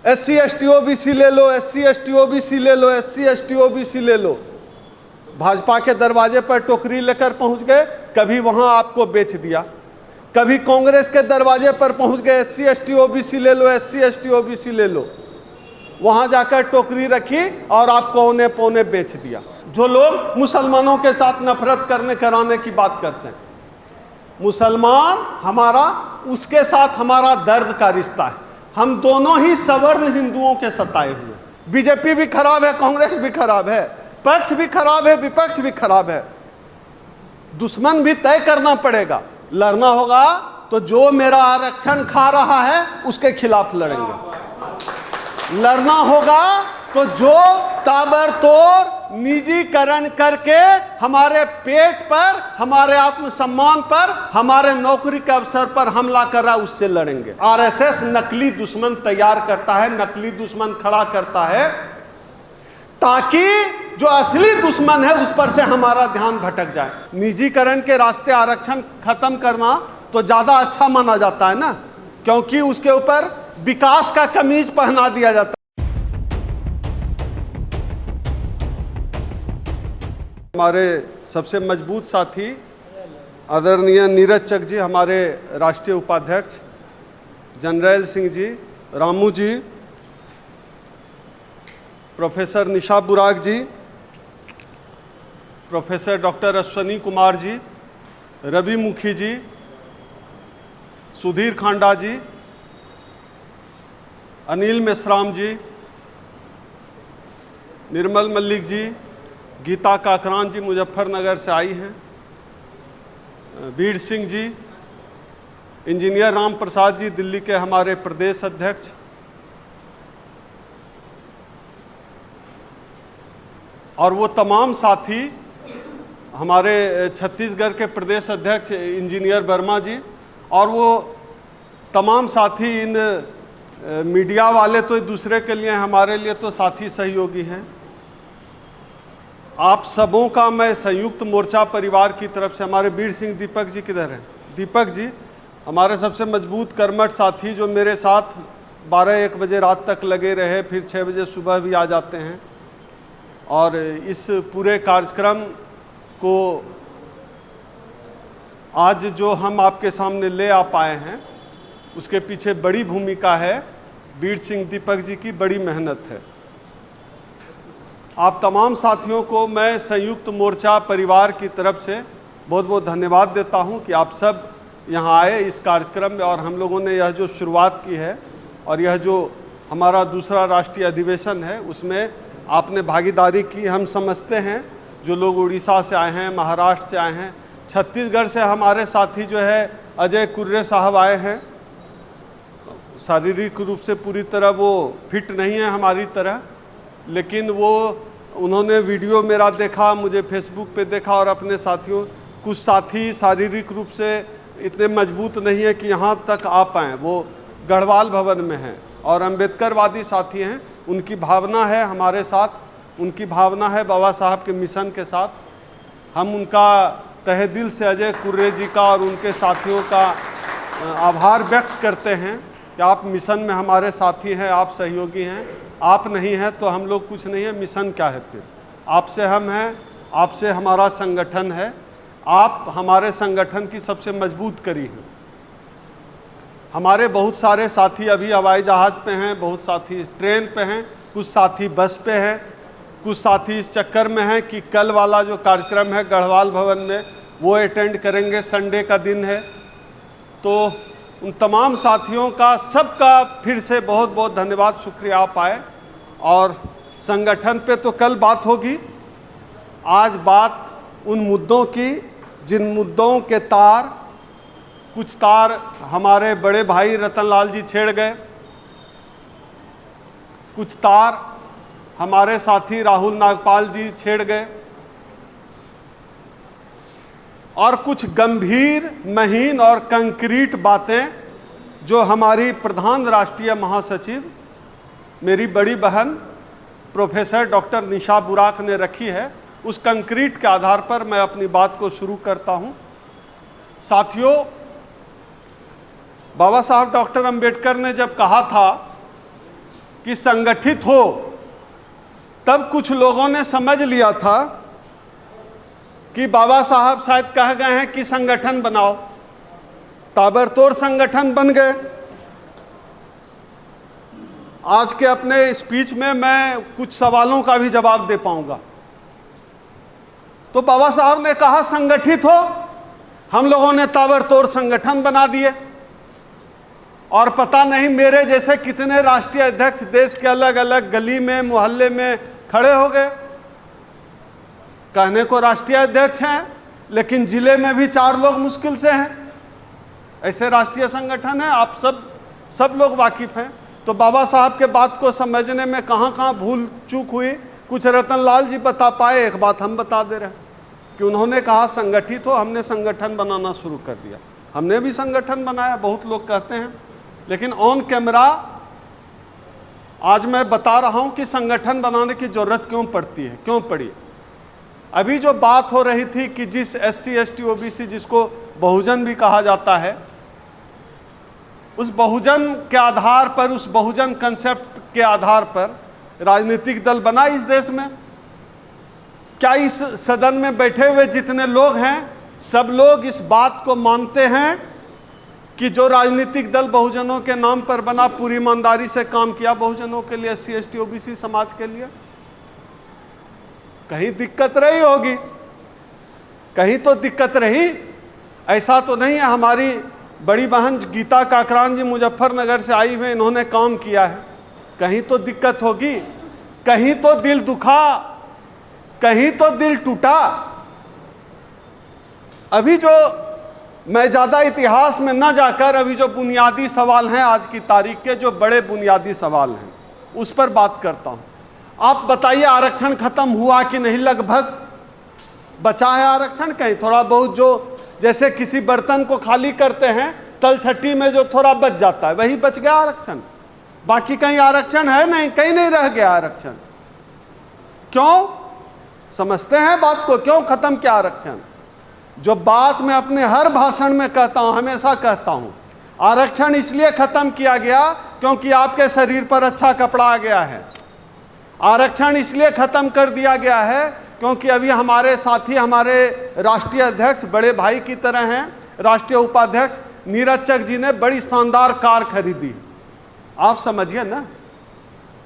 SC ST OBC ले लो, SC ST OBC ले लो, SC ST OBC ले लो। भाजपा के दरवाजे पर टोकरी लेकर पहुंच गए, कभी वहां आपको बेच दिया। कभी कांग्रेस के दरवाजे पर पहुंच गए, SC ST OBC ले लो, SC ST OBC ले लो। वहां जाकर टोकरी रखी और आपको औने पौने बेच दिया। जो लोग मुसलमानों के साथ नफरत करने कराने की बात करते हैं, मुसलमान हमारा, उसके साथ हमारा दर्द का रिश्ता है। हम दोनों ही सवर्ण हिंदुओं के सताए हुए। बीजेपी भी खराब है, कांग्रेस भी खराब है, पक्ष भी खराब है, विपक्ष भी खराब है। दुश्मन भी तय करना पड़ेगा। लड़ना होगा तो जो मेरा आरक्षण खा रहा है उसके खिलाफ लड़ेंगे। लड़ना होगा तो जो ताबड़तोड़ निजीकरण करके हमारे पेट पर, हमारे आत्मसम्मान पर, हमारे नौकरी के अवसर पर हमला कर रहा है, उससे लड़ेंगे। आरएसएस नकली दुश्मन तैयार करता है, नकली दुश्मन खड़ा करता है, ताकि जो असली दुश्मन है उस पर से हमारा ध्यान भटक जाए। निजीकरण के रास्ते आरक्षण खत्म करना तो ज्यादा अच्छा माना जाता है ना, क्योंकि उसके ऊपर विकास का कमीज पहना दिया जाता है। हमारे सबसे मजबूत साथी आदरणीय नीरज चक जी, हमारे राष्ट्रीय उपाध्यक्ष, जनरैल सिंह जी, रामू जी, प्रोफेसर निशा बुराक जी, प्रोफेसर डॉक्टर अश्वनी कुमार जी, रवि मुखी जी, सुधीर खांडा जी, अनिल मेश्राम जी, निर्मल मल्लिक जी, गीता काकरान जी मुजफ्फरनगर से आई हैं, वीर सिंह जी, इंजीनियर राम प्रसाद जी दिल्ली के हमारे प्रदेश अध्यक्ष, और वो तमाम साथी हमारे छत्तीसगढ़ के प्रदेश अध्यक्ष इंजीनियर वर्मा जी, और वो तमाम साथी, इन मीडिया वाले तो एक दूसरे के लिए, हमारे लिए तो साथी सहयोगी हैं। आप सबों का मैं संयुक्त मोर्चा परिवार की तरफ से, हमारे वीर सिंह दीपक जी किधर हैं? दीपक जी हमारे सबसे मजबूत कर्मठ साथी, जो मेरे साथ 12-1 बजे रात तक लगे रहे, फिर 6 बजे सुबह भी आ जाते हैं। और इस पूरे कार्यक्रम को आज जो हम आपके सामने ले आ पाए हैं, उसके पीछे बड़ी भूमिका है वीर सिंह दीपक जी की, बड़ी मेहनत है। आप तमाम साथियों को मैं संयुक्त मोर्चा परिवार की तरफ से बहुत बहुत धन्यवाद देता हूं कि आप सब यहां आए इस कार्यक्रम में, और हम लोगों ने यह जो शुरुआत की है और यह जो हमारा दूसरा राष्ट्रीय अधिवेशन है उसमें आपने भागीदारी की। हम समझते हैं जो लोग उड़ीसा से आए हैं, महाराष्ट्र से आए हैं, छत्तीसगढ़ से हमारे साथी जो है अजय कुर्रे साहब आए हैं, शारीरिक रूप से पूरी तरह वो फिट नहीं है हमारी तरह, लेकिन वो उन्होंने वीडियो मेरा देखा, मुझे फेसबुक पे देखा, और अपने साथियों, कुछ साथी शारीरिक रूप से इतने मजबूत नहीं है कि यहाँ तक आ पाएँ, वो गढ़वाल भवन में हैं, और अम्बेडकरवादी साथी हैं। उनकी भावना है हमारे साथ, उनकी भावना है बाबा साहब के मिशन के साथ। हम उनका तहे दिल से अजय कुर्रे जी का और उनके साथियों का आभार व्यक्त करते हैं कि आप मिशन में हमारे साथी हैं, आप सहयोगी हैं। आप नहीं हैं तो हम लोग कुछ नहीं है। मिशन क्या है फिर? आपसे हम हैं, आपसे हमारा संगठन है, आप हमारे संगठन की सबसे मजबूत कड़ी हैं। हमारे बहुत सारे साथी अभी हवाई जहाज़ पे हैं, बहुत साथी ट्रेन पे हैं, कुछ साथी बस पे हैं, कुछ साथी इस चक्कर में हैं कि कल वाला जो कार्यक्रम है गढ़वाल भवन में वो अटेंड करेंगे, संडे का दिन है। तो उन तमाम साथियों का, सबका फिर से बहुत बहुत धन्यवाद, शुक्रिया आप आए। और संगठन पे तो कल बात होगी, आज बात उन मुद्दों की जिन मुद्दों के तार, कुछ तार हमारे बड़े भाई रतनलाल जी छेड़ गए, कुछ तार हमारे साथी राहुल नागपाल जी छेड़ गए, और कुछ गंभीर, महीन और कंक्रीट बातें जो हमारी प्रधान राष्ट्रीय महासचिव, मेरी बड़ी बहन प्रोफेसर डॉक्टर निशा बुराक ने रखी है, उस कंक्रीट के आधार पर मैं अपनी बात को शुरू करता हूं। साथियों, बाबा साहब डॉक्टर अंबेडकर ने जब कहा था कि संगठित हो, तब कुछ लोगों ने समझ लिया था कि बाबा साहब शायद कह गए हैं कि संगठन बनाओ। ताबड़तोड़ संगठन बन गए। आज के अपने स्पीच में मैं कुछ सवालों का भी जवाब दे पाऊंगा। तो बाबा साहब ने कहा संगठित हो, हम लोगों ने ताबड़तोड़ संगठन बना दिए, और पता नहीं मेरे जैसे कितने राष्ट्रीय अध्यक्ष देश के अलग अलग गली में मोहल्ले में खड़े हो गए। कहने को राष्ट्रीय अध्यक्ष हैं, लेकिन जिले में भी 4 लोग मुश्किल से हैं। ऐसे राष्ट्रीय संगठन है, आप सब लोग वाकिफ हैं। तो बाबा साहब के बात को समझने में कहाँ कहाँ भूल चूक हुई, कुछ रतन लाल जी बता पाए, एक बात हम बता दे रहे हैं कि उन्होंने कहा संगठित हो, हमने संगठन बनाना शुरू कर दिया। हमने भी संगठन बनाया, बहुत लोग कहते हैं, लेकिन ऑन कैमरा आज मैं बता रहा हूं कि संगठन बनाने की जरूरत क्यों पड़ती है, क्यों पड़ी। अभी जो बात हो रही थी कि जिस SC ST OBC जिसको बहुजन भी कहा जाता है, उस बहुजन के आधार पर, उस बहुजन कंसेप्ट के आधार पर राजनीतिक दल बना इस देश में। क्या इस सदन में बैठे हुए जितने लोग हैं, सब लोग इस बात को मानते हैं कि जो राजनीतिक दल बहुजनों के नाम पर बना, पूरी ईमानदारी से काम किया बहुजनों के लिए, SC ST OBC समाज के लिए? कहीं दिक्कत रही होगी, कहीं तो दिक्कत रही। ऐसा तो नहीं है हमारी बड़ी बहन गीता काकरान जी मुजफ्फरनगर से आई हुई, इन्होंने काम किया है। कहीं तो दिक्कत होगी, कहीं तो दिल दुखा, कहीं तो दिल टूटा। अभी जो मैं ज़्यादा इतिहास में न जाकर, अभी जो बुनियादी सवाल हैं आज की तारीख के, जो बड़े बुनियादी सवाल हैं, उस पर बात करता हूँ। आप बताइए आरक्षण खत्म हुआ कि नहीं? लगभग बचा है आरक्षण, कहीं थोड़ा बहुत, जो जैसे किसी बर्तन को खाली करते हैं तलछटी में जो थोड़ा बच जाता है, वही बच गया आरक्षण। बाकी कहीं आरक्षण है नहीं, कहीं नहीं रह गया आरक्षण। क्यों? समझते हैं बात को, क्यों खत्म किया आरक्षण? जो बात मैं अपने हर भाषण में कहता हूं, हमेशा कहता हूं, आरक्षण इसलिए खत्म किया गया क्योंकि आपके शरीर पर अच्छा कपड़ा आ गया है। आरक्षण इसलिए खत्म कर दिया गया है क्योंकि अभी हमारे साथी, हमारे राष्ट्रीय अध्यक्ष बड़े भाई की तरह हैं, राष्ट्रीय उपाध्यक्ष नीरज चक जी ने बड़ी शानदार कार खरीदी। आप समझिए ना,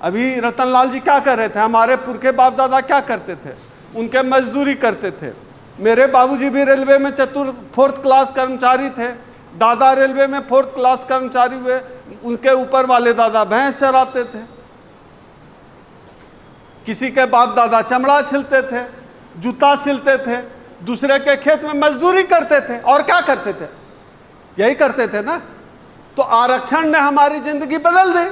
अभी रतन लाल जी क्या कर रहे थे, हमारे पुरखे बाप दादा क्या करते थे, उनके मजदूरी करते थे। मेरे बाबूजी भी रेलवे में 4th क्लास कर्मचारी थे, दादा रेलवे में 4th क्लास कर्मचारी हुए, उनके ऊपर वाले दादा भैंस चराते थे। किसी के बाप दादा चमड़ा छिलते थे, जूता सिलते थे, दूसरे के खेत में मजदूरी करते थे, और क्या करते थे? यही करते थे ना। तो आरक्षण ने हमारी जिंदगी बदल दी।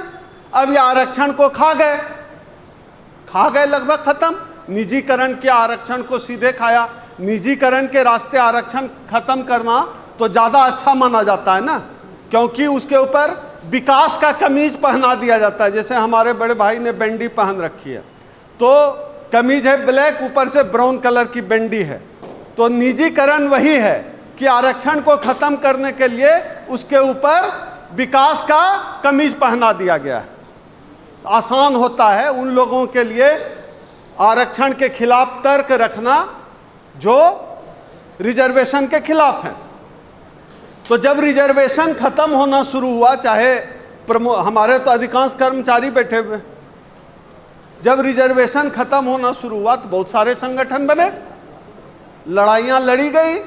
अब ये आरक्षण को खा गए, लगभग खत्म। निजीकरण के आरक्षण को सीधे खाया। निजीकरण के रास्ते आरक्षण खत्म करना तो ज़्यादा अच्छा माना जाता है ना, क्योंकि उसके ऊपर विकास का कमीज पहना दिया जाता है। जैसे हमारे बड़े भाई ने बेंडी पहन रखी है, तो कमीज है ब्लैक, ऊपर से ब्राउन कलर की बेंडी है। तो निजीकरण वही है कि आरक्षण को खत्म करने के लिए उसके ऊपर विकास का कमीज पहना दिया गया है। आसान होता है उन लोगों के लिए आरक्षण के खिलाफ तर्क रखना जो रिजर्वेशन के खिलाफ हैं। तो जब रिजर्वेशन खत्म होना शुरू हुआ, चाहे हमारे तो अधिकांश कर्मचारी बैठे हुए, जब रिजर्वेशन खत्म होना शुरू हुआ तो बहुत सारे संगठन बने, लड़ाइयाँ लड़ी गई।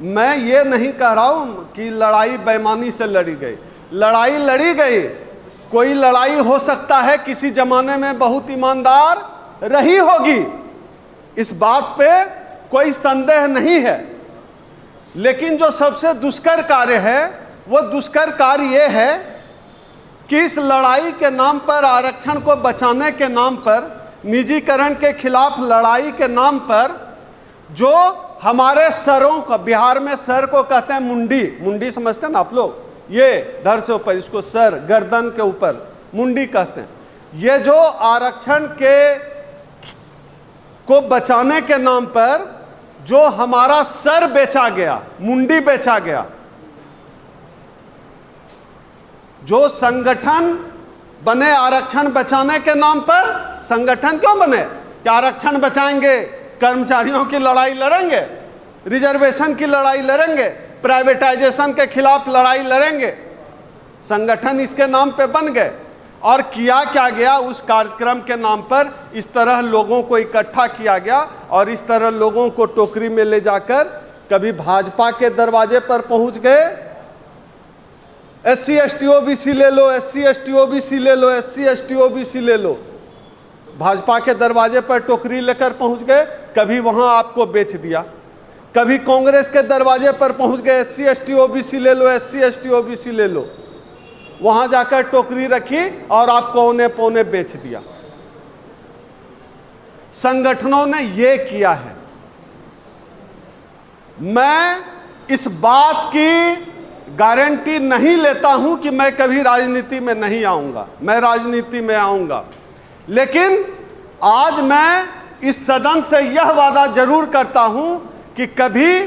मैं ये नहीं कह रहा हूँ कि लड़ाई बेईमानी से लड़ी गई, लड़ाई लड़ी गई। कोई लड़ाई हो सकता है किसी जमाने में बहुत ईमानदार रही होगी, इस बात पे कोई संदेह नहीं है। लेकिन जो सबसे दुष्कर कार्य है, वो दुष्कर कार्य ये है कि इस लड़ाई के नाम पर, आरक्षण को बचाने के नाम पर, निजीकरण के खिलाफ लड़ाई के नाम पर, जो हमारे सरों का, बिहार में सर को कहते हैं मुंडी, मुंडी समझते हैं ना आप लोग, ये धड़ से ऊपर, इसको सर, गर्दन के ऊपर मुंडी कहते हैं। ये जो आरक्षण को बचाने के नाम पर जो हमारा सर बेचा गया, मुंडी बेचा गया, जो संगठन बने आरक्षण बचाने के नाम पर। संगठन क्यों बने कि आरक्षण बचाएंगे, कर्मचारियों की लड़ाई लड़ेंगे, रिजर्वेशन की लड़ाई लड़ेंगे, प्राइवेटाइजेशन के खिलाफ लड़ाई लड़ेंगे। संगठन इसके नाम पे बन गए। और किया क्या गया, उस कार्यक्रम के नाम पर इस तरह लोगों को इकट्ठा किया गया और इस तरह लोगों को टोकरी में ले जाकर कभी भाजपा के दरवाजे पर पहुंच गए, SC ST OBC ले लो, SC ST OBC ले लो, SC ST OBC ले लो, भाजपा के दरवाजे पर टोकरी लेकर पहुंच गए, कभी वहां आपको बेच दिया। कभी कांग्रेस के दरवाजे पर पहुंच गए, SC ST OBC ले लो, SC ST OBC ले लो, वहां जाकर टोकरी रखी और आपको औने पौने बेच दिया। संगठनों ने यह किया है। मैं इस बात की गारंटी नहीं लेता हूं कि मैं कभी राजनीति में नहीं आऊंगा, मैं राजनीति में आऊंगा, लेकिन आज मैं इस सदन से यह वादा जरूर करता हूं कि कभी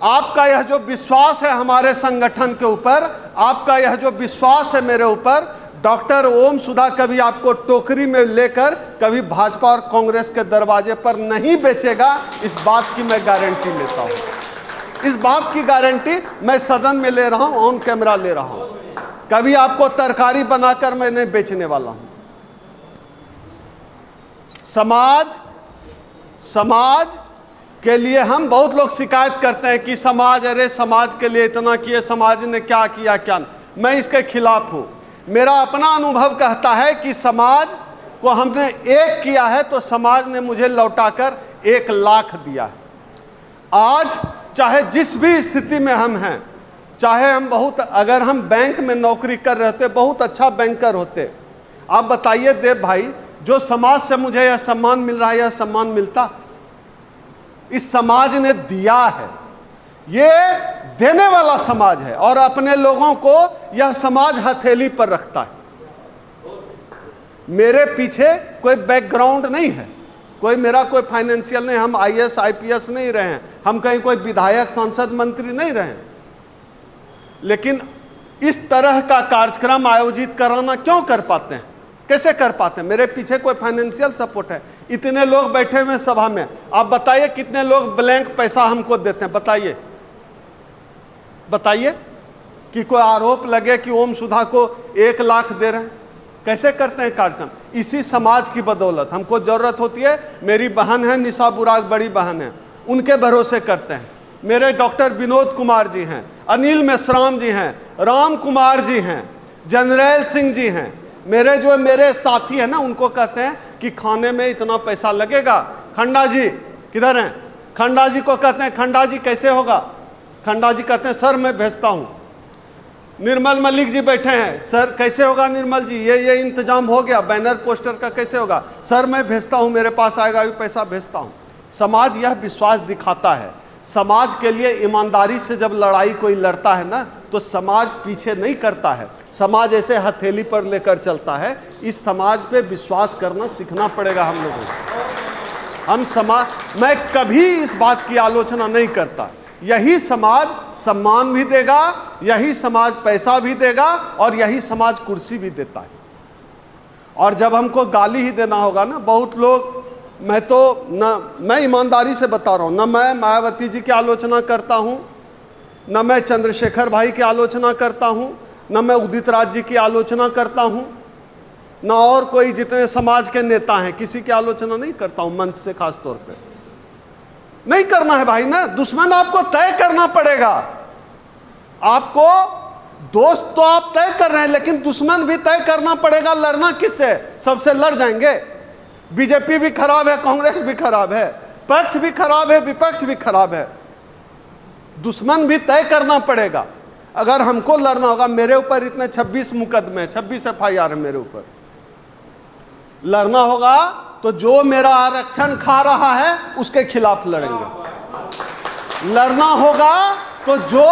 आपका यह जो विश्वास है हमारे संगठन के ऊपर, आपका यह जो विश्वास है मेरे ऊपर, डॉक्टर ओम सुधा कभी आपको टोकरी में लेकर कभी भाजपा और कांग्रेस के दरवाजे पर नहीं बेचेगा। इस बात की मैं गारंटी लेता हूं। इस बात की गारंटी मैं सदन में ले रहा हूं, ऑन कैमरा ले रहा हूं। कभी आपको तरकारी बनाकर मैं नहीं बेचने वाला हूं। समाज के लिए हम बहुत लोग शिकायत करते हैं कि समाज, अरे समाज के लिए इतना किए, समाज ने क्या किया क्या। मैं इसके खिलाफ हूं। मेरा अपना अनुभव कहता है कि समाज को हमने एक किया है तो समाज ने मुझे लौटाकर 1 लाख दिया है। आज चाहे जिस भी स्थिति में हम हैं, चाहे हम अगर हम बैंक में नौकरी कर रहे होते, बहुत अच्छा बैंकर होते, आप बताइए देव भाई, जो समाज से मुझे यह सम्मान मिल रहा है, यह सम्मान मिलता? इस समाज ने दिया है। ये देने वाला समाज है और अपने लोगों को यह समाज हथेली पर रखता है। मेरे पीछे कोई बैकग्राउंड नहीं है, मेरा कोई फाइनेंशियल नहीं, हम IAS IPS नहीं रहे हैं, हम कहीं कोई विधायक सांसद मंत्री नहीं रहे हैं, लेकिन इस तरह का कार्यक्रम आयोजित कराना क्यों कर पाते हैं, कैसे कर पाते हैं? मेरे पीछे कोई फाइनेंशियल सपोर्ट है। इतने लोग बैठे हुए सभा में, आप बताइए कितने लोग ब्लैंक पैसा हमको देते हैं? बताइए कि कोई आरोप लगे कि ओम सुधा को 1 लाख दे रहे हैं। कैसे करते हैं कार्यक्रम? इसी समाज की बदौलत। हमको जरूरत होती है, मेरी बहन है निशा बुराक, बड़ी बहन है, उनके भरोसे करते हैं। मेरे डॉक्टर विनोद कुमार जी हैं, अनिल मेश्राम जी हैं, राम कुमार जी हैं, जनरैल सिंह जी हैं। मेरे साथी हैं ना, उनको कहते हैं कि खाने में इतना पैसा लगेगा। खंडा जी किधर हैं? खंडा जी को कहते हैं, खंडा जी कैसे होगा? खंडा जी कहते हैं सर मैं भेजता हूँ। निर्मल मलिक जी बैठे हैं, सर कैसे होगा निर्मल जी, ये इंतजाम हो गया, बैनर पोस्टर का कैसे होगा? सर मैं भेजता हूँ, मेरे पास आएगा, अभी पैसा भेजता हूँ। समाज यह विश्वास दिखाता है। समाज के लिए ईमानदारी से जब लड़ाई कोई लड़ता है ना, तो समाज पीछे नहीं करता है, समाज ऐसे हथेली पर लेकर चलता है। इस समाज पे विश्वास करना सीखना पड़ेगा हम लोगों को। मैं कभी इस बात की आलोचना नहीं करता। यही समाज सम्मान भी देगा, यही समाज पैसा भी देगा और यही समाज कुर्सी भी देता है। और जब हमको गाली ही देना होगा ना, बहुत लोग, मैं ईमानदारी से बता रहा हूँ, न मैं मायावती जी की आलोचना करता हूँ, न मैं चंद्रशेखर भाई की आलोचना करता हूँ, न मैं उदित राज जी की आलोचना करता हूँ, न और कोई जितने समाज के नेता हैं, किसी की आलोचना नहीं करता हूँ मंच से। खास तौर पे नहीं करना है भाई ना, दुश्मन आपको तय करना पड़ेगा। आपको दोस्त तो आप तय कर रहे हैं, लेकिन दुश्मन भी तय करना पड़ेगा। लड़ना किससे? सबसे लड़ जाएंगे। बीजेपी भी खराब है, कांग्रेस भी खराब है, पक्ष भी खराब है, विपक्ष भी खराब है। दुश्मन भी तय करना पड़ेगा। अगर हमको लड़ना होगा, मेरे ऊपर इतने 26 मुकदमे, 26 FIR है मेरे ऊपर, लड़ना होगा तो जो मेरा आरक्षण खा रहा है उसके खिलाफ लड़ेंगे। लड़ना होगा तो जो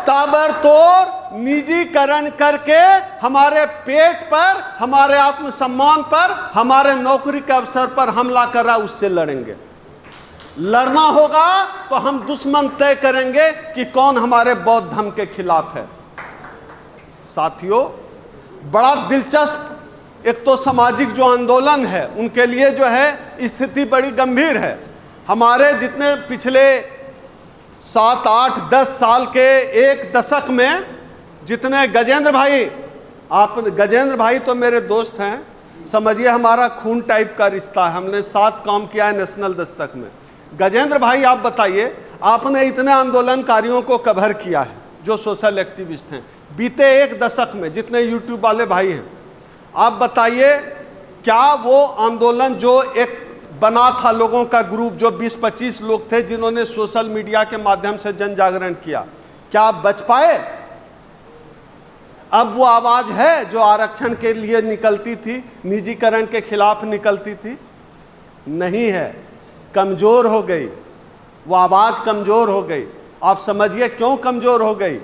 ताबड़तोड़ निजीकरण करके हमारे पेट पर, हमारे आत्मसम्मान पर, हमारे नौकरी के अवसर पर हमला कर रहा है, उससे लड़ेंगे। लड़ना होगा तो हम दुश्मन तय करेंगे कि कौन हमारे बौद्ध धर्म के खिलाफ है। साथियों, बड़ा दिलचस्प एक तो सामाजिक जो आंदोलन है उनके लिए जो है स्थिति बड़ी गंभीर है। हमारे जितने पिछले 7, 8, 10 साल के एक दशक में जितने गजेंद्र भाई तो मेरे दोस्त हैं, समझिए हमारा खून टाइप का रिश्ता है, हमने साथ काम किया है नेशनल दस्तक में। गजेंद्र भाई आप बताइए, आपने इतने आंदोलनकारियों को कवर किया है जो सोशल एक्टिविस्ट हैं बीते एक दशक में, जितने यूट्यूब वाले भाई हैं, आप बताइए क्या वो आंदोलन जो एक बना था लोगों का ग्रुप जो 20-25 लोग थे जिन्होंने सोशल मीडिया के माध्यम से जन जागरण किया, क्या आप बच पाए? अब वो आवाज है जो आरक्षण के लिए निकलती थी, निजीकरण के खिलाफ निकलती थी? नहीं है, कमजोर हो गई वो आवाज, कमजोर हो गई। आप समझिए क्यों कमजोर हो गई।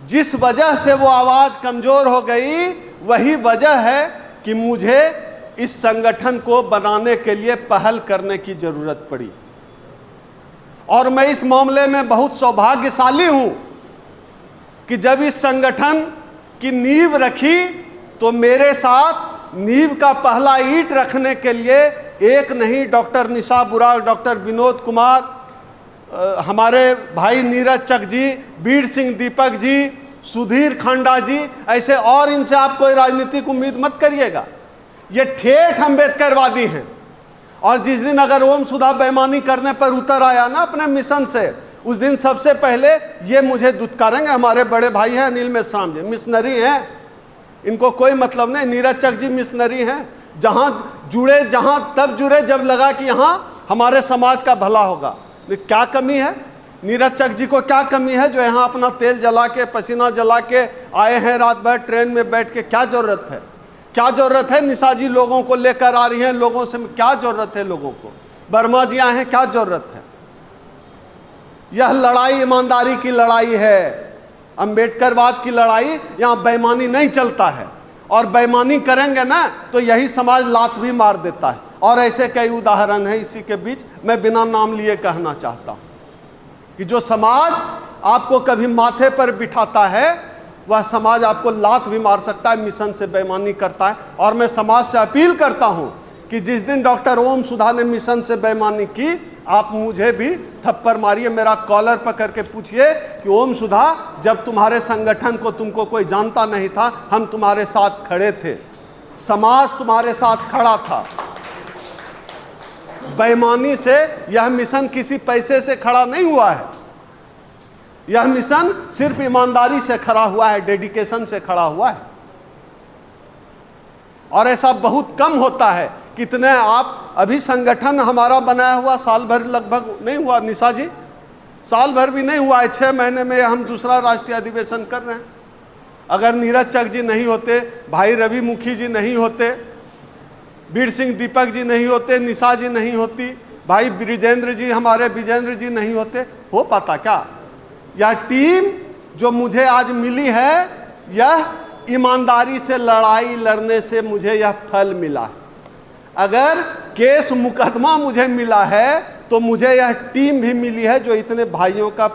जिस वजह से वो आवाज कमजोर हो गई वही वजह है कि मुझे इस संगठन को बनाने के लिए पहल करने की जरूरत पड़ी। और मैं इस मामले में बहुत सौभाग्यशाली हूं कि जब इस संगठन की नींव रखी तो मेरे साथ नींव का पहला ईंट रखने के लिए एक नहीं, डॉक्टर निशा बुराक, डॉक्टर विनोद कुमार, हमारे भाई नीरज चक जी, बीर सिंह दीपक जी, सुधीर खांडा जी, ऐसे और इनसे आप कोई राजनीतिक उम्मीद मत करिएगा। ये ठेठ अम्बेडकरवादी हैं। और जिस दिन अगर ओम सुधा बेईमानी करने पर उतर आया ना अपने मिशन से, उस दिन सबसे पहले ये मुझे दुत्कारेंगे। हमारे बड़े भाई हैं अनिल मेश्राम जी, मिशनरी हैं, इनको कोई मतलब नहीं। नीरज चक जी मिशनरी हैं, जहां जुड़े, जहां तब जुड़े जब लगा कि यहां हमारे समाज का भला होगा। क्या कमी है नीरज चक जी को, क्या कमी है जो यहाँ अपना तेल जला के, पसीना जला के आए हैं, रात भर ट्रेन में बैठ के? क्या जरूरत है, क्या जरूरत है? निशा जी लोगों को लेकर आ रही हैं, लोगों से क्या जरूरत है लोगों को? वर्मा जी आए हैं, क्या जरूरत है? यह लड़ाई ईमानदारी की लड़ाई है, अंबेडकरवाद की लड़ाई। यहाँ बेईमानी नहीं चलता है, और बेईमानी करेंगे ना तो यही समाज लात भी मार देता है। और ऐसे कई उदाहरण हैं। इसी के बीच मैं बिना नाम लिए कहना चाहता हूं कि जो समाज आपको कभी माथे पर बिठाता है वह समाज आपको लात भी मार सकता है, मिशन से बेईमानी करता है। और मैं समाज से अपील करता हूं कि जिस दिन डॉक्टर ओम सुधा ने मिशन से बेईमानी की, आप मुझे भी थप्पड़ मारिए, मेरा कॉलर पकड़ के पूछिए कि ओम सुधा, जब तुम्हारे संगठन को तुमको कोई जानता नहीं था, हम तुम्हारे साथ खड़े थे, समाज तुम्हारे साथ खड़ा था। बेईमानी से यह मिशन किसी पैसे से खड़ा नहीं हुआ है, यह मिशन सिर्फ ईमानदारी से खड़ा हुआ है, डेडिकेशन से खड़ा हुआ है। और ऐसा बहुत कम होता है। कितने आप अभी संगठन हमारा बनाया हुआ साल भर लगभग नहीं हुआ, निशा जी, साल भर भी नहीं हुआ है। 6 महीने में हम दूसरा राष्ट्रीय अधिवेशन कर रहे हैं। अगर नीरज चक जी नहीं होते, भाई रवि मुखी जी नहीं होते, बीर सिंह दीपक जी नहीं होते, निशा जी नहीं होती, भाई ब्रिजेंद्र जी, हमारे विजेंद्र जी नहीं होते, हो पाता क्या? यह टीम जो मुझे आज मिली है, यह ईमानदारी से लड़ाई लड़ने से मुझे यह फल मिला है। अगर केस मुकदमा मुझे मिला है तो मुझे यह टीम भी मिली है, जो इतने भाइयों का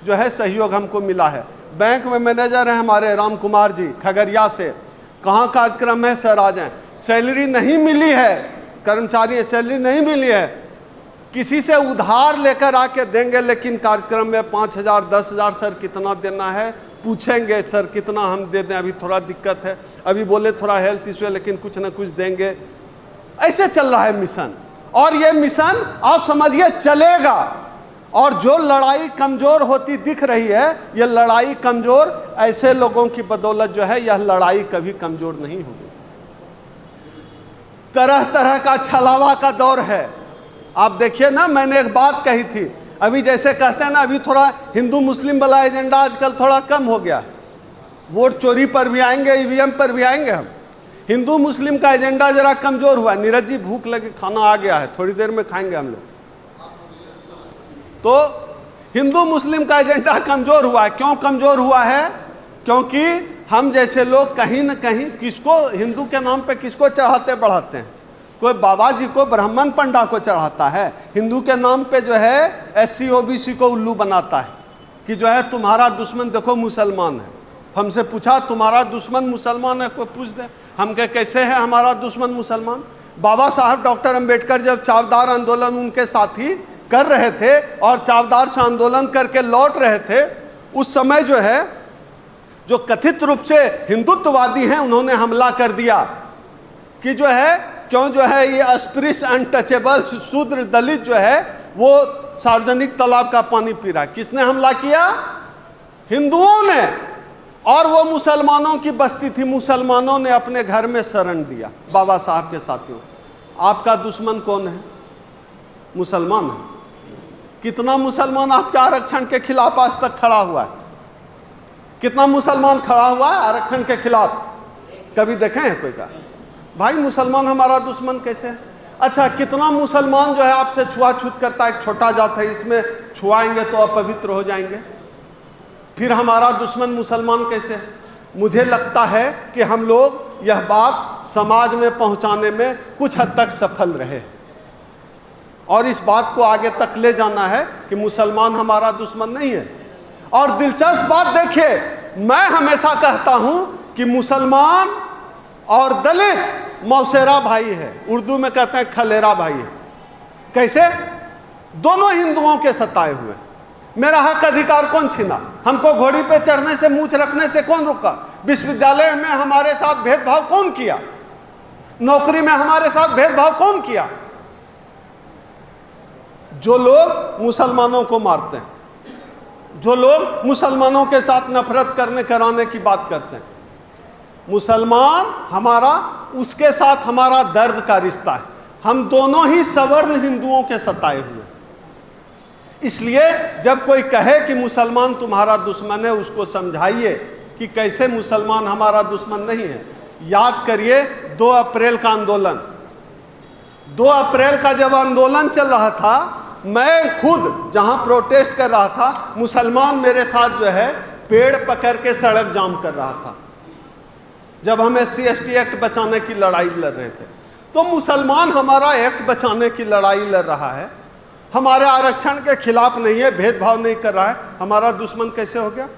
जो है सहयोग हमको मिला है। बैंक में मैनेजर हैं हमारे राम कुमार जी खगड़िया से, कहाँ कार्यक्रम है सर आ जाएं। सैलरी नहीं मिली है, कर्मचारी सैलरी नहीं मिली है, किसी से उधार लेकर आके देंगे, लेकिन कार्यक्रम में 5,000 10,000 सर कितना देना है, पूछेंगे सर कितना हम दे दें, अभी थोड़ा दिक्कत है, अभी बोले थोड़ा हेल्थ इशू है, लेकिन कुछ ना कुछ देंगे। ऐसे चल रहा है मिशन। और ये मिशन आप समझिए चलेगा। और जो लड़ाई कमजोर होती दिख रही है, यह लड़ाई कमजोर ऐसे लोगों की बदौलत जो है, यह लड़ाई कभी कमजोर नहीं होगी। तरह तरह का छलावा का दौर है। आप देखिए ना, मैंने एक बात कही थी, अभी जैसे कहते हैं ना, अभी थोड़ा हिंदू मुस्लिम वाला एजेंडा आजकल थोड़ा कम हो गया है। वोट चोरी पर भी आएंगे, ईवीएम पर भी आएंगे हम। हिंदू मुस्लिम का एजेंडा जरा कमजोर हुआ है। नीरज जी भूख लगे, खाना आ गया है, थोड़ी देर में खाएंगे हम लोग। तो हिंदू मुस्लिम का एजेंडा कमजोर हुआ है। क्यों कमजोर हुआ है? क्योंकि हम जैसे लोग कहीं न कहीं किसको हिंदू के नाम पे किसको चढ़ाते बढ़ाते हैं। कोई बाबा जी को, ब्राह्मण पंडा को चढ़ाता है, हिंदू के नाम पे जो है SC OBC को उल्लू बनाता है कि जो है तुम्हारा दुश्मन देखो मुसलमान है, हमसे पूछा तुम्हारा दुश्मन मुसलमान है, कोई पूछ दे, हम कहे कैसे है हमारा दुश्मन मुसलमान। बाबा साहब डॉक्टर अंबेडकर जब चावदार आंदोलन उनके साथी कर रहे थे और चावदार से आंदोलन करके लौट रहे थे, उस समय जो है जो कथित रूप से हिंदुत्ववादी हैं उन्होंने हमला कर दिया कि जो है क्यों जो है ये अस्पृश्य अनटचेबल शूद्र दलित जो है वो सार्वजनिक तालाब का पानी पी रहा है। किसने हमला किया? हिंदुओं ने। और वो मुसलमानों की बस्ती थी, मुसलमानों ने अपने घर में शरण दिया। बाबा साहब के साथियों, आपका दुश्मन कौन है? मुसलमान है। कितना मुसलमान आपके आरक्षण के खिलाफ आज तक खड़ा हुआ है? कितना मुसलमान खड़ा हुआ है आरक्षण के खिलाफ? कभी देखे हैं कोई का? भाई मुसलमान हमारा दुश्मन कैसे है? अच्छा, कितना मुसलमान जो है आपसे छुआछूत करता है, एक छोटा जात है, इसमें छुआएंगे तो अपवित्र हो जाएंगे, फिर हमारा दुश्मन मुसलमान कैसे है? मुझे लगता है कि हम लोग यह बात समाज में पहुंचाने में कुछ हद तक सफल रहे और इस बात को आगे तक ले जाना है कि मुसलमान हमारा दुश्मन नहीं है। और दिलचस्प बात देखिए, मैं हमेशा कहता हूं कि मुसलमान और दलित मौसेरा भाई है, उर्दू में कहते हैं खलेरा भाई है। कैसे? दोनों हिंदुओं के सताए हुए। मेरा हक अधिकार कौन छीना? हमको घोड़ी पे चढ़ने से, मूछ रखने से कौन रोका? विश्वविद्यालय में हमारे साथ भेदभाव कौन किया? नौकरी में हमारे साथ भेदभाव कौन किया? जो लोग मुसलमानों को मारते हैं, जो लोग मुसलमानों के साथ नफरत करने कराने की बात करते हैं, मुसलमान हमारा, उसके साथ हमारा दर्द का रिश्ता है। हम दोनों ही सवर्ण हिंदुओं के सताए हुए। इसलिए जब कोई कहे कि मुसलमान तुम्हारा दुश्मन है, उसको समझाइए कि कैसे मुसलमान हमारा दुश्मन नहीं है। याद करिए 2 अप्रैल का आंदोलन। 2 अप्रैल का जब आंदोलन चल रहा था, मैं खुद जहां प्रोटेस्ट कर रहा था, मुसलमान मेरे साथ जो है पेड़ पकड़ के सड़क जाम कर रहा था। जब हम SC/ST एक्ट बचाने की लड़ाई लड़ रहे थे, तो मुसलमान हमारा एक्ट बचाने की लड़ाई लड़ रहा है, हमारे आरक्षण के खिलाफ नहीं है, भेदभाव नहीं कर रहा है, हमारा दुश्मन कैसे हो गया?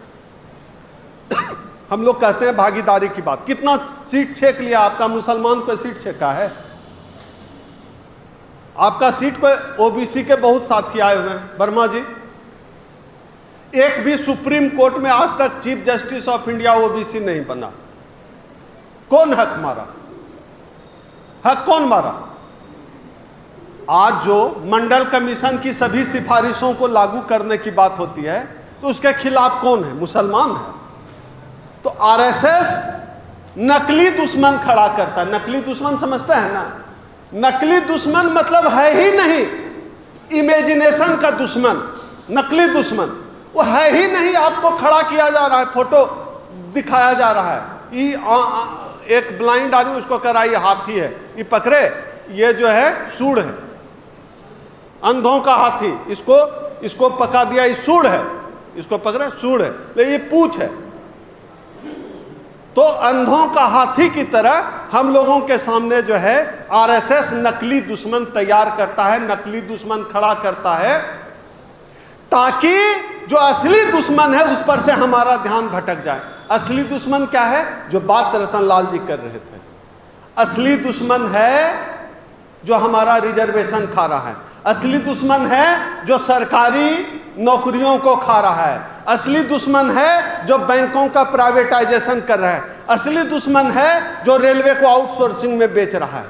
हम लोग कहते हैं भागीदारी की बात। कितना सीट छेक लिया आपका? मुसलमान को सीट छेका है? आपका सीट को OBC के बहुत साथी आए हुए हैं। वर्मा जी, एक भी सुप्रीम कोर्ट में आज तक chief justice of India OBC नहीं बना। कौन हक मारा? हक कौन मारा? आज जो मंडल कमीशन की सभी सिफारिशों को लागू करने की बात होती है, तो उसके खिलाफ कौन है? मुसलमान है। तो RSS नकली दुश्मन खड़ा करता है। नकली दुश्मन समझते हैं ना? नकली दुश्मन मतलब है ही नहीं, इमेजिनेशन का दुश्मन, नकली दुश्मन वो है ही नहीं। आपको खड़ा किया जा रहा है, फोटो दिखाया जा रहा है। एक ब्लाइंड आदमी, उसको कह रहा है ये हाथी है, ये पकड़े, ये जो है सूढ़ है, अंधों का हाथी, इसको पका दिया, ये सूढ़ है, इसको पकड़े सूढ़ है, लेकिन ये पूंछ है। तो अंधों का हाथी की तरह हम लोगों के सामने जो है RSS नकली दुश्मन तैयार करता है, नकली दुश्मन खड़ा करता है, ताकि जो असली दुश्मन है उस पर से हमारा ध्यान भटक जाए। असली दुश्मन क्या है? जो बात रतन लाल जी कर रहे थे। असली दुश्मन है जो हमारा रिजर्वेशन खा रहा है। असली दुश्मन है जो सरकारी नौकरियों को खा रहा है। असली दुश्मन है जो बैंकों का प्राइवेटाइजेशन कर रहा है। असली दुश्मन है जो रेलवे को आउटसोर्सिंग में बेच रहा है।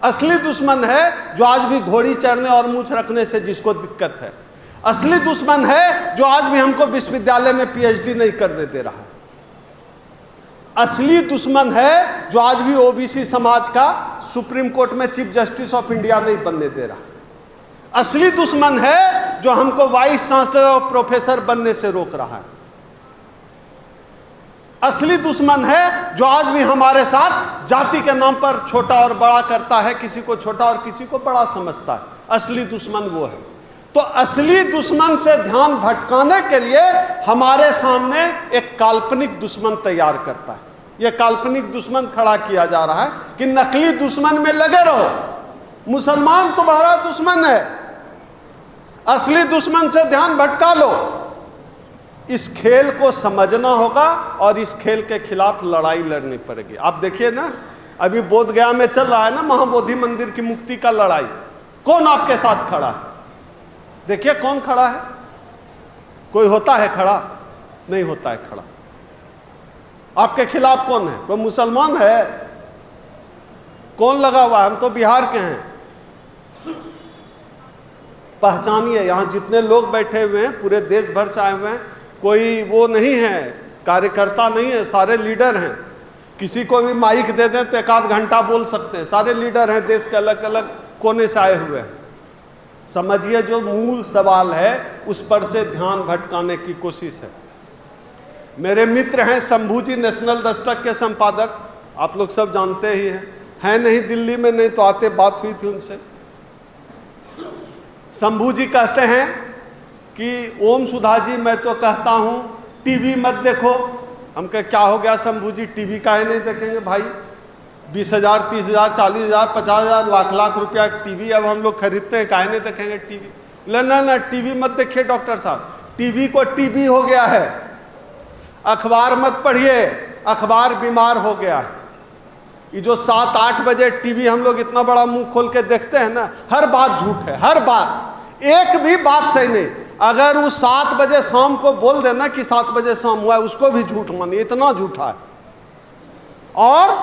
असली दुश्मन है जो आज भी घोड़ी चढ़ने और मूछ रखने से जिसको दिक्कत है। असली दुश्मन है जो आज भी हमको विश्वविद्यालय में PhD नहीं करने दे रहा है। असली दुश्मन है जो आज भी OBC समाज का सुप्रीम कोर्ट में चीफ जस्टिस ऑफ इंडिया नहीं बनने दे रहा। असली दुश्मन है जो हमको वाइस चांसलर और प्रोफेसर बनने से रोक रहा है। असली दुश्मन है जो आज भी हमारे साथ जाति के नाम पर छोटा और बड़ा करता है, किसी को छोटा और किसी को बड़ा समझता है। असली दुश्मन वो है। तो असली दुश्मन से ध्यान भटकाने के लिए हमारे सामने एक काल्पनिक दुश्मन तैयार करता है। यह काल्पनिक दुश्मन खड़ा किया जा रहा है कि नकली दुश्मन में लगे रहो, मुसलमान तुम्हारा दुश्मन है, असली दुश्मन से ध्यान भटका लो। इस खेल को समझना होगा और इस खेल के खिलाफ लड़ाई लड़नी पड़ेगी। आप देखिए ना, अभी बोध गया में चल रहा है ना महाबोधि मंदिर की मुक्ति का लड़ाई। कौन आपके साथ खड़ा है? देखिए कौन खड़ा है? कोई होता है खड़ा? नहीं होता है खड़ा। आपके खिलाफ कौन है? कोई मुसलमान है? कौन लगा हुआ है? हम तो बिहार के हैं। पहचानिए, यहां जितने लोग बैठे हुए हैं पूरे देश भर से आए हुए हैं, कोई वो नहीं है, कार्यकर्ता नहीं है, सारे लीडर हैं। किसी को भी माइक दे दें तो एक आध घंटा बोल सकते हैं। सारे लीडर हैं, देश के अलग अलग कोने से आए हुए हैं। समझिए, जो मूल सवाल है उस पर से ध्यान भटकाने की कोशिश है। मेरे मित्र हैं शंभू जी, नेशनल दस्तक के संपादक, आप लोग सब जानते ही हैं नहीं दिल्ली में, नहीं तो आते, बात हुई थी उनसे। शंभू जी कहते हैं कि ओम सुधा जी, मैं तो कहता हूं टीवी मत देखो। हम कहे क्या हो गया शंभू जी, टीवी काहे नहीं देखेंगे भाई? 20,000, 30,000, 40,000, 50,000, लाख लाख रुपया टीवी अब हम लोग खरीदते हैं, काहे नहीं देखेंगे टीवी? ना टीवी मत देखिए डॉक्टर साहब, टीवी को टीबी हो गया है। अखबार मत पढ़िए, अखबार बीमार हो गया है। ये जो 7-8 बजे टीवी हम लोग इतना बड़ा मुंह खोल के देखते हैं ना, हर बात झूठ है, हर बात, एक भी बात सही नहीं। अगर वो 7 बजे शाम को बोल देना कि 7 बजे शाम हुआ है, उसको भी झूठ मानिए, इतना झूठा है। और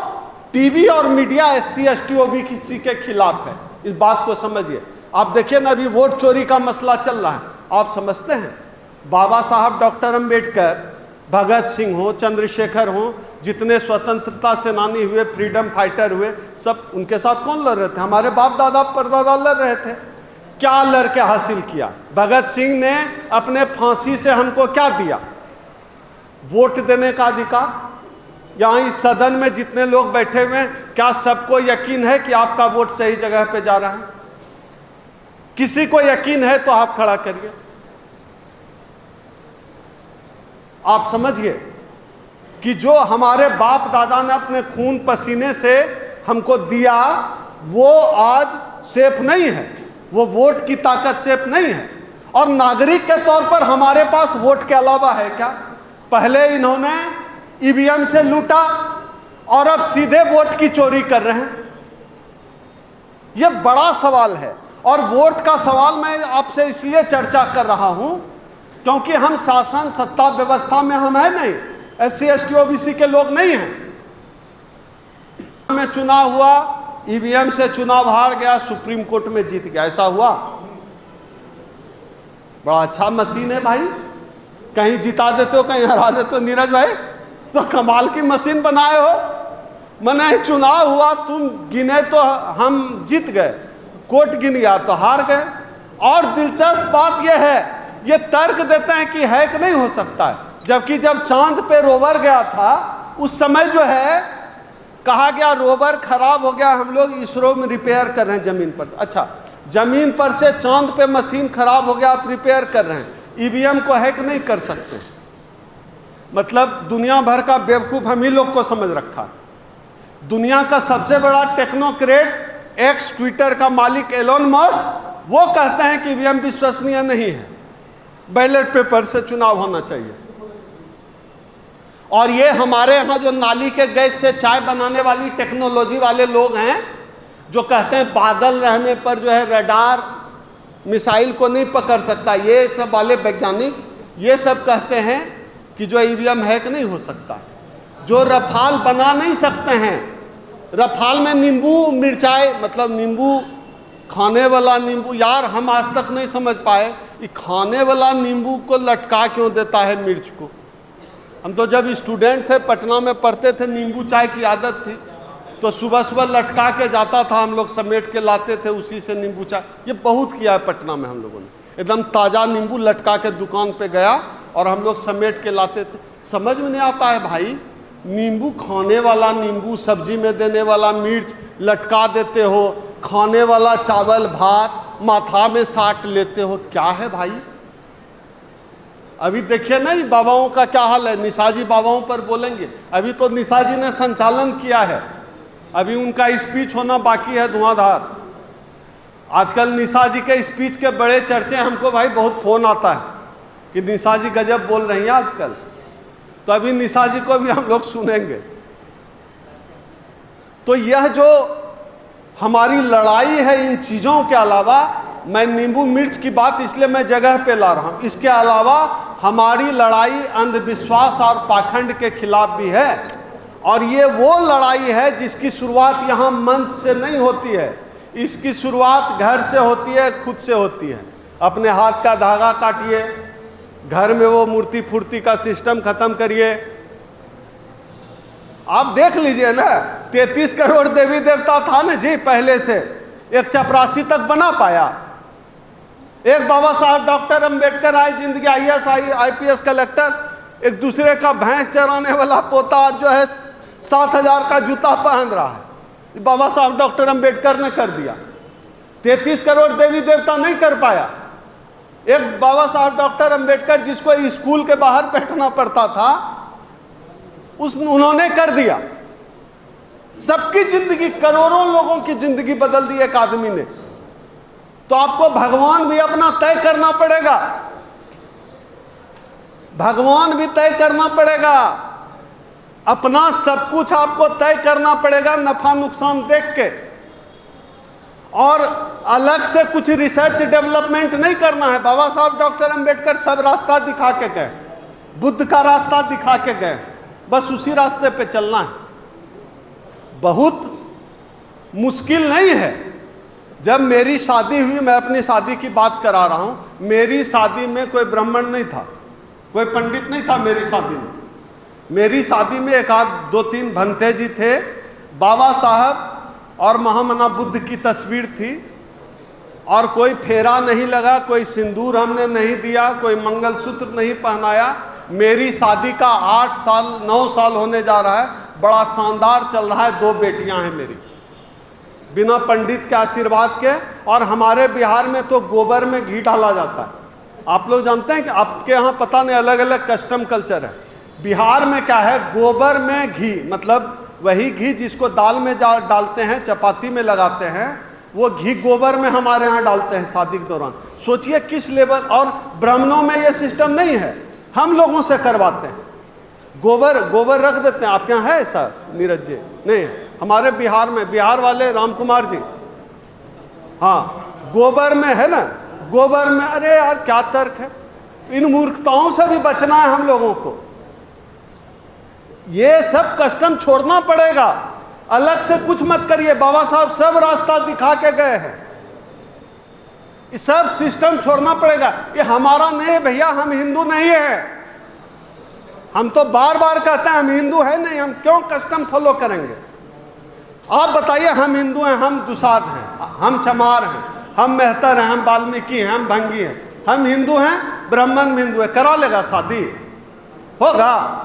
टीवी और मीडिया SC ST OBC के खिलाफ है, इस बात को समझिए। आप देखिए ना, अभी वोट चोरी का मसला चल रहा है। आप समझते हैं बाबा साहब डॉक्टर अंबेडकर, भगत सिंह हो, चंद्रशेखर हो, जितने स्वतंत्रता सेनानी हुए, फ्रीडम फाइटर हुए, सब उनके साथ कौन लड़ रहे थे? हमारे बाप दादा परदादा लड़ रहे थे। क्या लड़के हासिल किया? भगत सिंह ने अपने फांसी से हमको क्या दिया? वोट देने का अधिकार। यहाँ इस सदन में जितने लोग बैठे हुए हैं, क्या सबको यकीन है कि आपका वोट सही जगह पे जा रहा है? किसी को यकीन है तो हाथ खड़ा करिए। आप समझिए कि जो हमारे बाप दादा ने अपने खून पसीने से हमको दिया, वो आज सेफ नहीं है, वो वोट की ताकत सेफ नहीं है। और नागरिक के तौर पर हमारे पास वोट के अलावा है क्या? पहले इन्होंने EVM से लूटा और अब सीधे वोट की चोरी कर रहे हैं। यह बड़ा सवाल है। और वोट का सवाल मैं आपसे इसलिए चर्चा कर रहा हूं क्योंकि हम शासन सत्ता व्यवस्था में हम है नहीं, SC ST OBC के लोग नहीं हैं। में चुनाव हुआ, EVM से चुनाव हार गया, सुप्रीम कोर्ट में जीत गया, ऐसा हुआ? बड़ा अच्छा मशीन है भाई, कहीं जिता देते हो कहीं हरा देते हो। नीरज भाई तो कमाल की मशीन बनाए हो। मने चुनाव हुआ, तुम गिने तो हम जीत गए, कोर्ट गिन गया तो हार गए। और दिलचस्प बात यह है, ये तर्क देते हैं कि हैक नहीं हो सकता है, जबकि जब चांद पे रोवर गया था उस समय जो है कहा गया रोवर खराब हो गया, हम लोग इसरो में रिपेयर कर रहे हैं जमीन पर से। अच्छा, जमीन पर से चांद पे मशीन खराब हो गया, आप रिपेयर कर रहे हैं, EVM को हैक नहीं कर सकते। मतलब दुनिया भर का बेवकूफ हम ही लोग को समझ रखा है। दुनिया का सबसे बड़ा टेक्नोक्रेट एक्स ट्विटर का मालिक एलोन मस्क, वो कहते हैं कि EVM विश्वसनीय नहीं है, बैलेट पेपर से चुनाव होना चाहिए। और ये हमारे यहाँ जो नाली के गैस से चाय बनाने वाली टेक्नोलॉजी वाले लोग हैं, जो कहते हैं बादल रहने पर जो है रडार मिसाइल को नहीं पकड़ सकता, ये सब वाले वैज्ञानिक ये सब कहते हैं कि जो EVM हैक नहीं हो सकता। जो रफाल बना नहीं सकते हैं, रफाल में नींबू मिर्चाई, मतलब नींबू खाने वाला नींबू, यार हम आज तक नहीं समझ पाए कि खाने वाला नींबू को लटका क्यों देता है मिर्च को। हम तो जब स्टूडेंट थे, पटना में पढ़ते थे, नींबू चाय की आदत थी, तो सुबह सुबह लटका के जाता था, हम लोग समेट के लाते थे, उसी से नींबू चाय। ये बहुत किया है पटना में हम लोगों ने, एकदम ताज़ा नींबू लटका के दुकान पे गया और हम लोग समेट के लाते थे। समझ में नहीं आता है भाई, नींबू खाने वाला नींबू, सब्जी में देने वाला मिर्च लटका देते हो, खाने वाला चावल भात माथा में साट लेते हो, क्या है भाई? अभी देखिए ना ये बाबाओं का क्या हाल है, निशाजी बाबाओं पर बोलेंगे। अभी तो निशाजी ने संचालन किया है, अभी उनका स्पीच होना बाकी है धुआंधार। आजकल निशा जी के स्पीच के बड़े चर्चे, हमको भाई बहुत फोन आता है कि निशा जी गजब बोल रही हैं आजकल, तो अभी निशा जी को भी हम लोग सुनेंगे। तो यह जो हमारी लड़ाई है इन चीज़ों के अलावा, मैं नींबू मिर्च की बात इसलिए मैं जगह पे ला रहा हूँ, इसके अलावा हमारी लड़ाई अंधविश्वास और पाखंड के खिलाफ भी है। और ये वो लड़ाई है जिसकी शुरुआत यहाँ मंच से नहीं होती है, इसकी शुरुआत घर से होती है, खुद से होती है। अपने हाथ का धागा काटिए, घर में वो मूर्ति फूर्ति का सिस्टम खत्म करिए। आप देख लीजिए ना, 33 करोड़ देवी देवता था ना जी पहले से, एक चपरासी तक बना पाया। एक बाबा साहब डॉक्टर अंबेडकर आए, जिंदगी IAS IPS कलेक्टर, एक दूसरे का भैंस चराने वाला पोता आज जो है 7,000 का जूता पहन रहा है, बाबा साहब डॉक्टर अंबेडकर ने कर दिया। 33 करोड़ देवी देवता नहीं कर पाया। एक बाबा साहब डॉक्टर अंबेडकर जिसको स्कूल के बाहर बैठना पड़ता था, उन्होंने कर दिया। सबकी जिंदगी, करोड़ों लोगों की जिंदगी बदल दी एक आदमी ने। तो आपको भगवान भी अपना तय करना पड़ेगा, भगवान भी तय करना पड़ेगा, अपना सब कुछ आपको तय करना पड़ेगा, नफा नुकसान देख के। और अलग से कुछ रिसर्च डेवलपमेंट नहीं करना है। बाबा साहब डॉक्टर अंबेडकर सब रास्ता दिखा के गए, बुद्ध का रास्ता दिखा के गए, बस उसी रास्ते पे चलना है। बहुत मुश्किल नहीं है। जब मेरी शादी हुई, मैं अपनी शादी की बात करा रहा हूं, मेरी शादी में कोई ब्राह्मण नहीं था, कोई पंडित नहीं था मेरी शादी में। मेरी शादी में एक आध 2-3 भंते जी थे, बाबा साहब और महामना बुद्ध की तस्वीर थी, और कोई फेरा नहीं लगा, कोई सिंदूर हमने नहीं दिया, कोई मंगलसूत्र नहीं पहनाया। मेरी शादी का 8 साल 9 साल होने जा रहा है, बड़ा शानदार चल रहा है। 2 बेटियां हैं मेरी, बिना पंडित के आशीर्वाद के। और हमारे बिहार में तो गोबर में घी डाला जाता है। आप लोग जानते हैं कि आपके यहाँ पता नहीं, अलग अलग कस्टम कल्चर है। बिहार में क्या है, गोबर में घी, मतलब वही घी जिसको दाल में डालते हैं, चपाती में लगाते हैं, वो घी गोबर में हमारे यहाँ डालते हैं शादी के दौरान। सोचिए किस लेवल। और ब्राह्मणों में ये सिस्टम नहीं है, हम लोगों से करवाते हैं। गोबर रख देते हैं। आपके यहाँ है ऐसा नीरज जी? नहीं, हमारे बिहार में, बिहार वाले राम कुमार जी, हाँ, गोबर में है ना, गोबर में। अरे यार क्या तर्क है। तो इन मूर्खताओं से भी बचना है हम लोगों को। ये सब कस्टम छोड़ना पड़ेगा, अलग से कुछ मत करिए। बाबा साहब सब रास्ता दिखा के गए हैं, ये सब सिस्टम छोड़ना पड़ेगा। ये हमारा नहीं भैया, हम हिंदू नहीं है। हम तो बार बार कहते हैं हम हिंदू है नहीं, हम क्यों कस्टम फॉलो करेंगे? आप बताइए, हम हिंदू हैं, हम दुसाध हैं, हम चमार हैं, हम मेहतर हैं, हम वाल्मीकि हैं, हम भंगी हैं, हम हिंदू हैं, ब्राह्मण हिंदू है, करा लेगा शादी? होगा?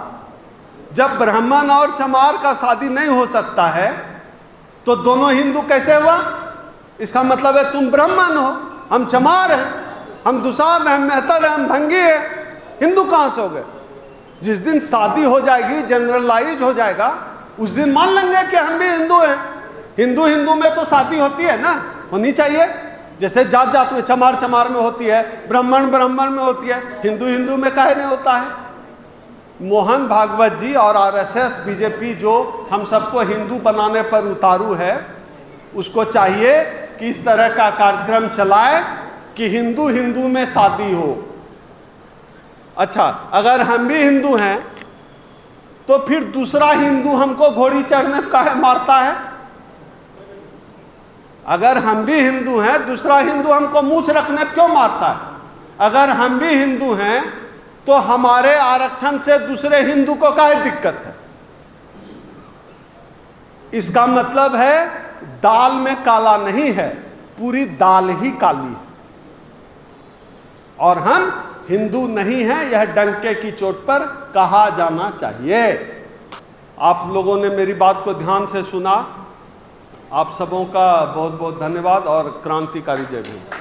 जब ब्राह्मण और चमार का शादी नहीं हो सकता है तो दोनों हिंदू कैसे हुआ? इसका मतलब है तुम ब्राह्मण हो, हम चमार हैं, हम दुसाध हैं, हम मेहतर हैं, हम भंगी हैं, हिंदू कहाँ से हो गए? जिस दिन शादी हो जाएगी, जनरलाइज हो जाएगा, उस दिन मान लेंगे कि हम भी हिंदू हैं। हिंदू में तो शादी होती है ना, होनी चाहिए। जैसे जात जात में, चमार में होती है, ब्राह्मण में होती है, हिंदू में काहे नहीं होता है? मोहन भागवत जी और RSS बीजेपी जो हम सबको हिंदू बनाने पर उतारू है, उसको चाहिए कि इस तरह का कार्यक्रम चलाए कि हिंदू में शादी हो। अच्छा, अगर हम भी हिंदू हैं तो फिर दूसरा हिंदू हमको घोड़ी चढ़ने काहे मारता है? अगर हम भी हिंदू हैं, दूसरा हिंदू हमको मूंछ रखने क्यों मारता है? अगर हम भी हिंदू हैं तो हमारे आरक्षण से दूसरे हिंदू को काहे दिक्कत है? इसका मतलब है दाल में काला नहीं है, पूरी दाल ही काली है। और हम हिंदू नहीं हैं, यह डंके की चोट पर कहा जाना चाहिए। आप लोगों ने मेरी बात को ध्यान से सुना, आप सबों का बहुत बहुत धन्यवाद और क्रांतिकारी जय भीम।